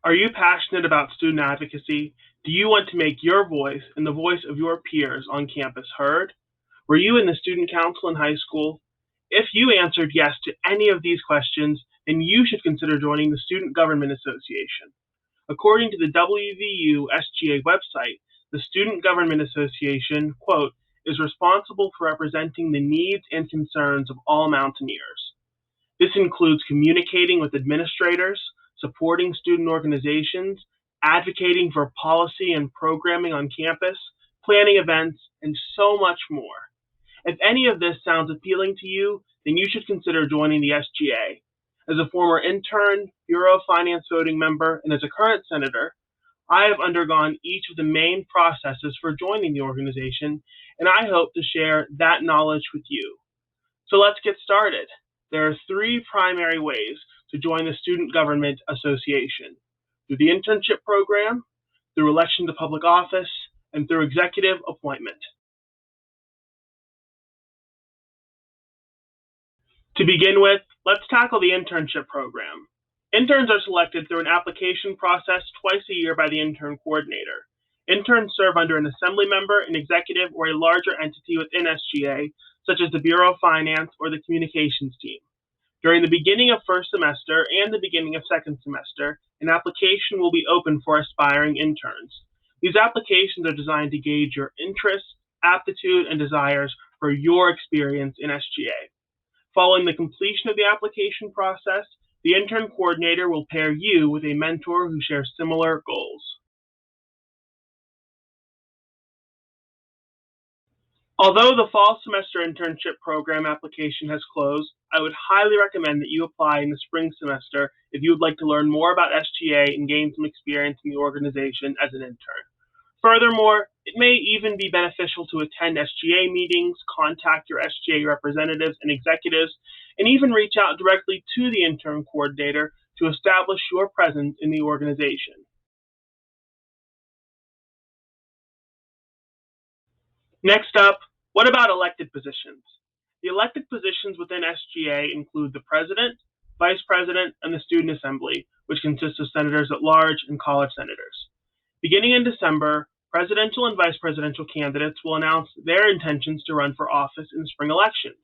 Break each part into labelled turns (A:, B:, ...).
A: Are you passionate about student advocacy? Do you want to make your voice and the voice of your peers on campus heard? Were you in the student council in high school? If you answered yes to any of these questions, then you should consider joining the Student Government Association. According to the WVU SGA website, the Student Government Association, quote, is responsible for representing the needs and concerns of all Mountaineers. This includes communicating with administrators, supporting student organizations, advocating for policy and programming on campus, planning events, and so much more. If any of this sounds appealing to you, then you should consider joining the SGA. As a former intern, Bureau of Finance voting member, and as a current senator, I have undergone each of the main processes for joining the organization, and I hope to share that knowledge with you. So let's get started. There are three primary ways to join the Student Government Association: through the internship program, through election to public office, and through executive appointment. To begin with, let's tackle the internship program. Interns are selected through an application process twice a year by the intern coordinator. Interns serve under an assembly member, an executive, or a larger entity within SGA, such as the Bureau of Finance or the communications team. During the beginning of first semester and the beginning of second semester, an application will be open for aspiring interns. These applications are designed to gauge your interests, aptitude, and desires for your experience in SGA. Following the completion of the application process, the intern coordinator will pair you with a mentor who shares similar goals. Although the fall semester internship program application has closed, I would highly recommend that you apply in the spring semester if you would like to learn more about SGA and gain some experience in the organization as an intern. Furthermore, it may even be beneficial to attend SGA meetings, contact your SGA representatives and executives, and even reach out directly to the intern coordinator to establish your presence in the organization. Next up, what about elected positions? The elected positions within SGA include the president, vice president, and the student assembly, which consists of senators at large and college senators. Beginning in December, presidential and vice presidential candidates will announce their intentions to run for office in spring elections.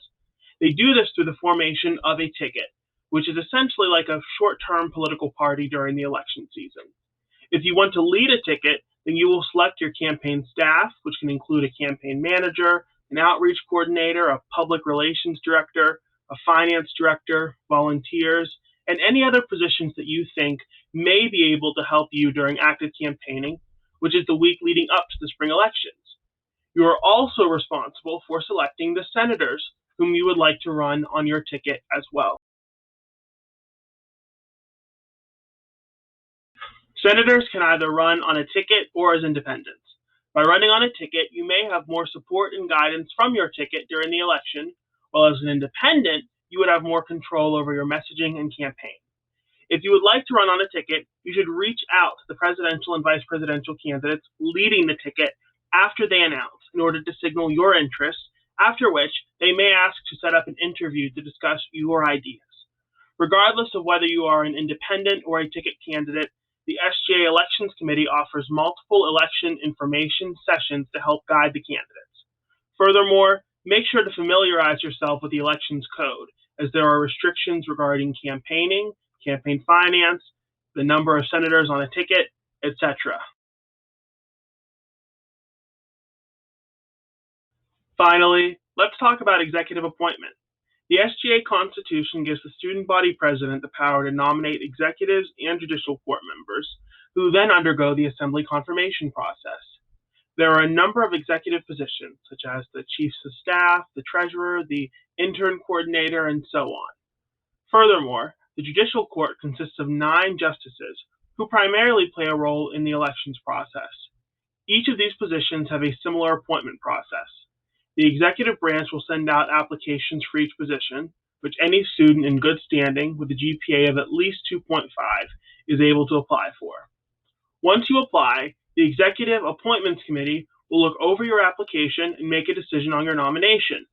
A: They do this through the formation of a ticket, which is essentially like a short-term political party during the election season. If you want to lead a ticket, then you will select your campaign staff, which can include a campaign manager, an outreach coordinator, a public relations director, a finance director, volunteers, and any other positions that you think may be able to help you during active campaigning, which is the week leading up to the spring elections. You are also responsible for selecting the senators whom you would like to run on your ticket as well. Senators can either run on a ticket or as independents. By running on a ticket, you may have more support and guidance from your ticket during the election, while as an independent, you would have more control over your messaging and campaign. If you would like to run on a ticket, you should reach out to the presidential and vice presidential candidates leading the ticket after they announce in order to signal your interest, after which they may ask to set up an interview to discuss your ideas. Regardless of whether you are an independent or a ticket candidate, the SGA Elections Committee offers multiple election information sessions to help guide the candidates. Furthermore, make sure to familiarize yourself with the Elections Code, as there are restrictions regarding campaigning, campaign finance, the number of senators on a ticket, etc. Finally, let's talk about executive appointment. The SGA Constitution gives the student body president the power to nominate executives and judicial court members, who then undergo the assembly confirmation process. There are a number of executive positions, such as the chiefs of staff, the treasurer, the intern coordinator, and so on. Furthermore, the judicial court consists of 9 justices, who primarily play a role in the elections process. Each of these positions have a similar appointment process. The executive branch will send out applications for each position, which any student in good standing with a GPA of at least 2.5 is able to apply for. Once you apply, the Executive Appointments Committee will look over your application and make a decision on your nomination.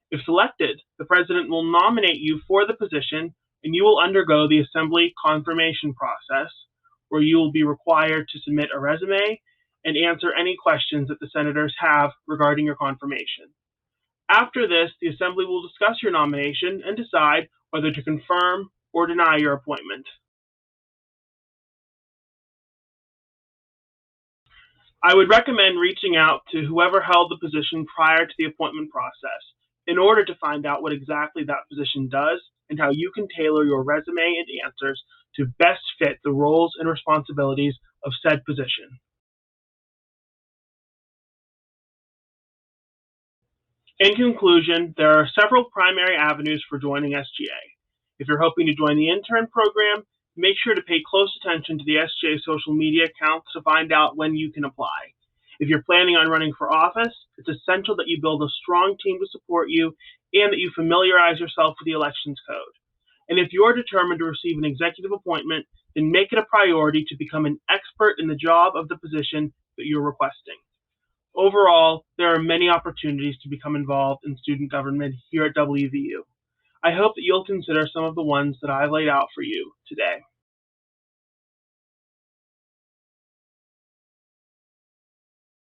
A: If selected, the president will nominate you for the position, and you will undergo the assembly confirmation process, where you will be required to submit a resume and answer any questions that the senators have regarding your confirmation. After this, the Assembly will discuss your nomination and decide whether to confirm or deny your appointment. I would recommend reaching out to whoever held the position prior to the appointment process in order to find out what exactly that position does and how you can tailor your resume and answers to best fit the roles and responsibilities of said position. In conclusion, there are several primary avenues for joining SGA. If you're hoping to join the intern program, make sure to pay close attention to the SGA social media accounts to find out when you can apply. If you're planning on running for office, it's essential that you build a strong team to support you and that you familiarize yourself with the elections code. And if you're determined to receive an executive appointment, then make it a priority to become an expert in the job of the position that you're requesting. Overall, there are many opportunities to become involved in student government here at WVU. I hope that you'll consider some of the ones that I've laid out for you today.